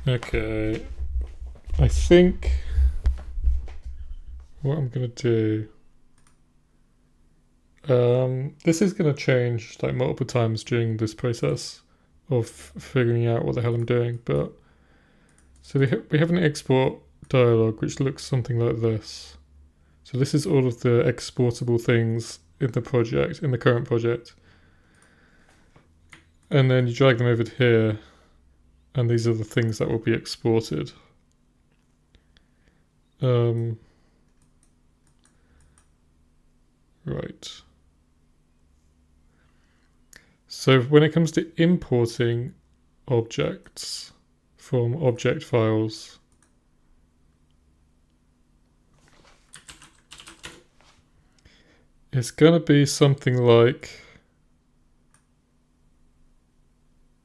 Okay, I think what I'm gonna do, this is gonna change like multiple times during this process of figuring out what the hell I'm doing, but so we have an export dialog which looks something like this. So this is all of the exportable things in the project, in the current project. And then you drag them over to here, and these are the things that will be exported. Right. So when it comes to importing objects from object files, it's going to be something like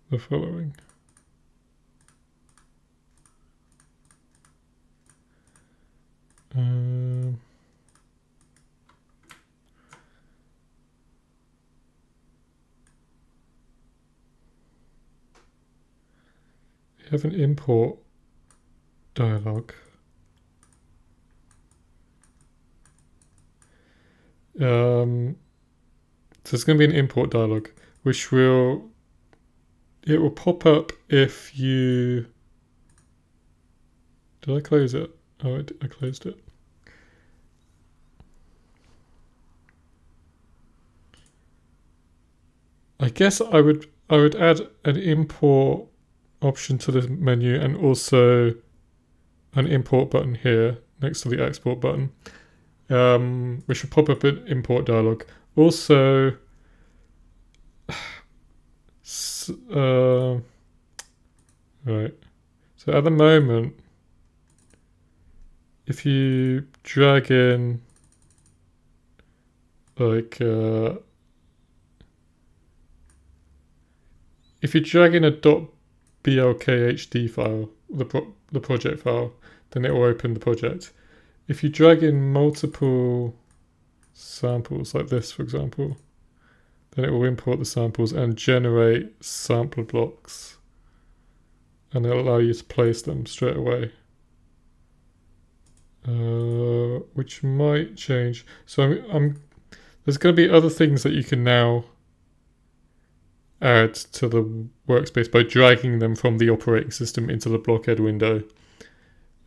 the following. You have an import dialog. So there's going to be an import dialog, which will pop up if you. Did I close it? Oh, I closed it. I guess I would add an import option to the menu and also an import button here next to the export button, which will pop up an import dialog. Also, right. So at the moment, if you drag in like if you drag in a .blkhd file, the project file, then it will open the project. If you drag in multiple samples like this, for example, then it will import the samples and generate sampler blocks, and it'll allow you to place them straight away, which might change. So there's going to be other things that you can now add to the workspace by dragging them from the operating system into the blockhead window,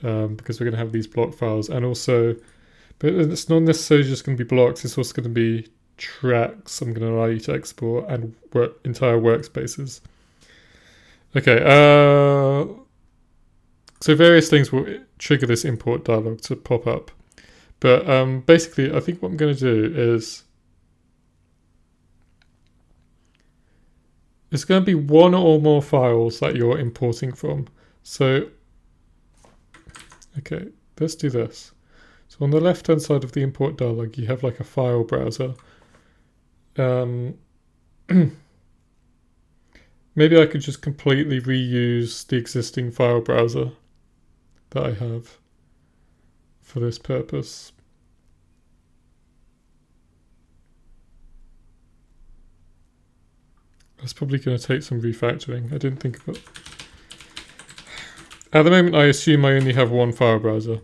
because we're going to have these block files, and also, but it's not necessarily just going to be blocks, it's also going to be tracks I'm going to allow you to export, and entire workspaces. Okay, so various things will trigger this import dialog to pop up, but basically I think what I'm going to do is it's going to be one or more files that you're importing from. So, okay, let's do this. So on the left hand side of the import dialog, you have like a file browser. Maybe I could just completely reuse the existing file browser that I have for this purpose. That's probably going to take some refactoring. I didn't think about it. At the moment, I assume I only have one file browser.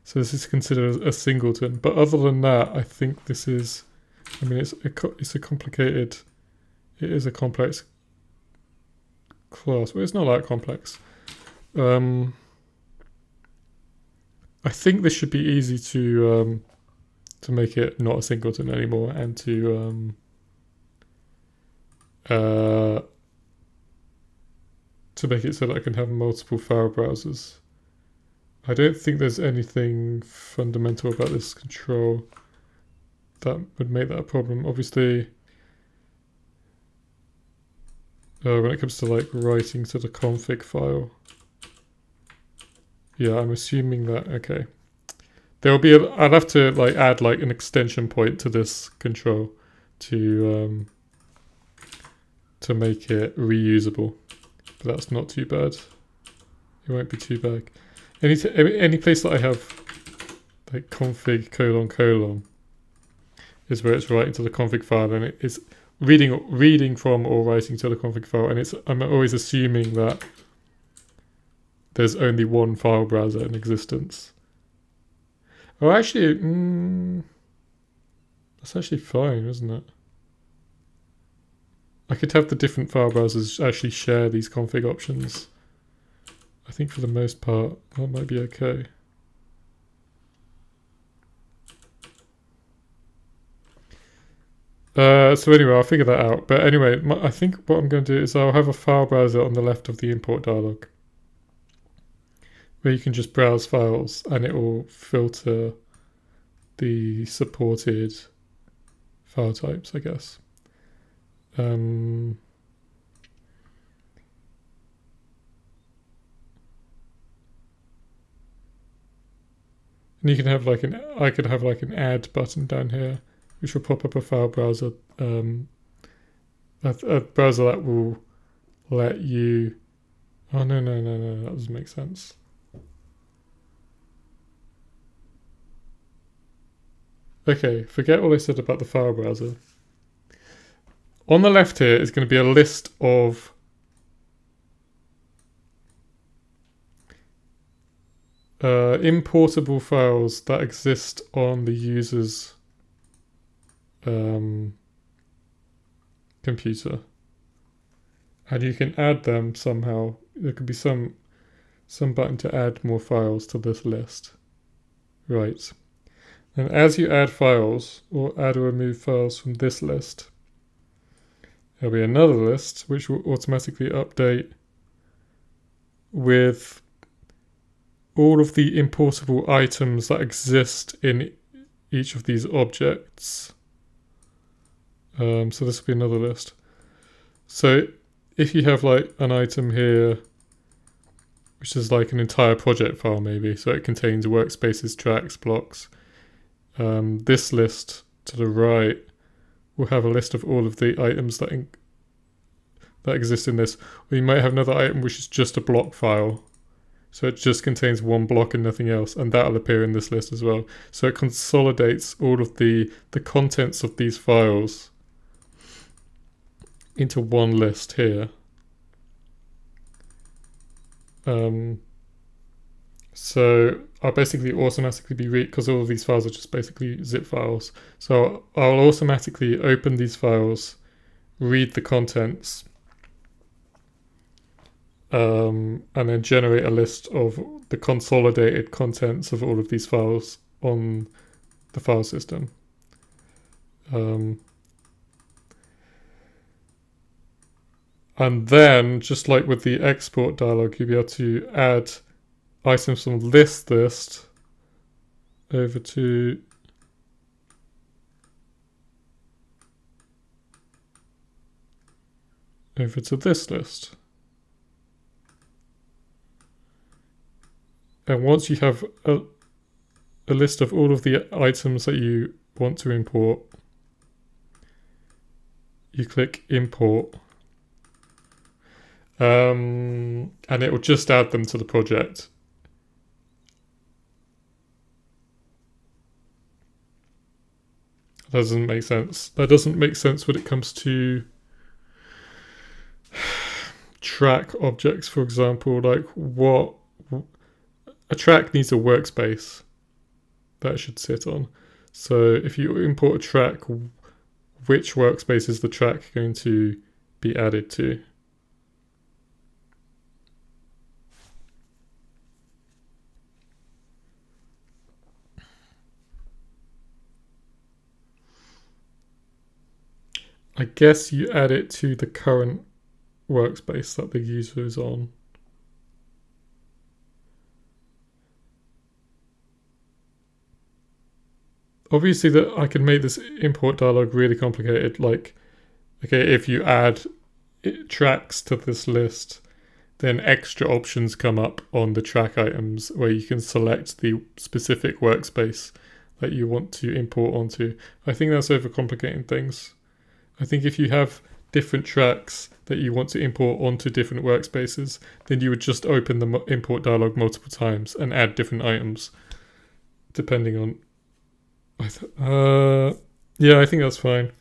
So this is considered a singleton. But other than that, I think this is, I mean, it's a complicated, it is a complex class. Well, it's not that complex. I think this should be easy to make it not a singleton anymore, and to make it so that I can have multiple file browsers. I don't think there's anything fundamental about this control that would make that a problem. Obviously, when it comes to like writing to the config file, yeah, I'm assuming that, okay. There will be, I'll have to like add like an extension point to this control to make it reusable. But that's not too bad. It won't be too bad. Any place that I have like config : is where it's writing to the config file, and it is reading from or writing to the config file, and I'm always assuming that there's only one file browser in existence. Oh, actually, that's actually fine, isn't it? I could have the different file browsers actually share these config options. I think for the most part, that might be okay. So anyway, I'll figure that out. But anyway, I think what I'm going to do is I'll have a file browser on the left of the import dialog, where you can just browse files and it will filter the supported file types, I guess. And you can have like I could have like an add button down here, which will pop up a file browser, a browser that will let you. Oh no, that doesn't make sense. Okay, forget all I said about the file browser. On the left here is going to be a list of importable files that exist on the user's computer, and you can add them somehow. There could be some button to add more files to this list, right? And as you add files or add or remove files from this list, there'll be another list which will automatically update with all of the importable items that exist in each of these objects. So this will be another list. So if you have like an item here, which is like an entire project file maybe, so it contains workspaces, tracks, blocks, this list to the right will have a list of all of the items that exist in this. Or you might have another item which is just a block file, so it just contains one block and nothing else, and that'll appear in this list as well. So it consolidates all of the contents of these files into one list here. So I'll basically automatically be because all of these files are just basically zip files. So I'll automatically open these files, read the contents, and then generate a list of the consolidated contents of all of these files on the file system. And then, just like with the export dialog, you'll be able to add items from this list over to this list. And once you have a list of all of the items that you want to import, you click import. And it will just add them to the project. That doesn't make sense. That doesn't make sense when it comes to track objects, for example. Like what a track needs a workspace that it should sit on. So if you import a track, which workspace is the track going to be added to? I guess you add it to the current workspace that the user is on. Obviously, that I can make this import dialog really complicated. Like, okay, if you add tracks to this list, then extra options come up on the track items where you can select the specific workspace that you want to import onto. I think that's overcomplicating things. I think if you have different tracks that you want to import onto different workspaces, then you would just open the import dialog multiple times and add different items depending on. Yeah, I think that's fine.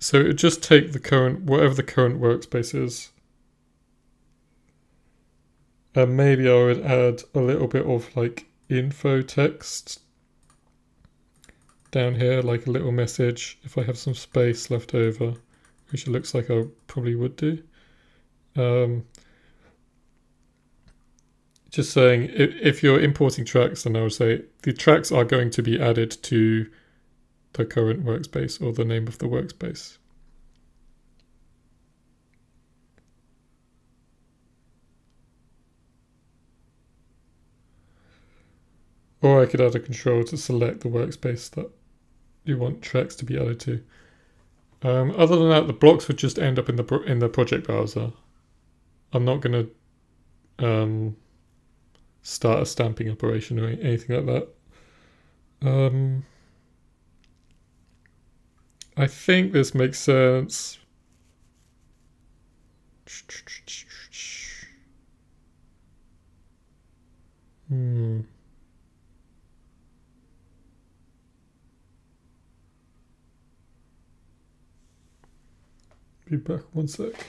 So it would just take the current, whatever the current workspace is, And maybe I would add a little bit of like info text down here, like a little message if I have some space left over, which it looks like I probably would do. Just saying, if you're importing tracks, then I would say the tracks are going to be added to the current workspace or the name of the workspace. Or I could add a control to select the workspace that you want tracks to be added to. Other than that, the blocks would just end up in the project browser. I'm not going to start a stamping operation or anything like that. I think this makes sense. Be back 1 sec.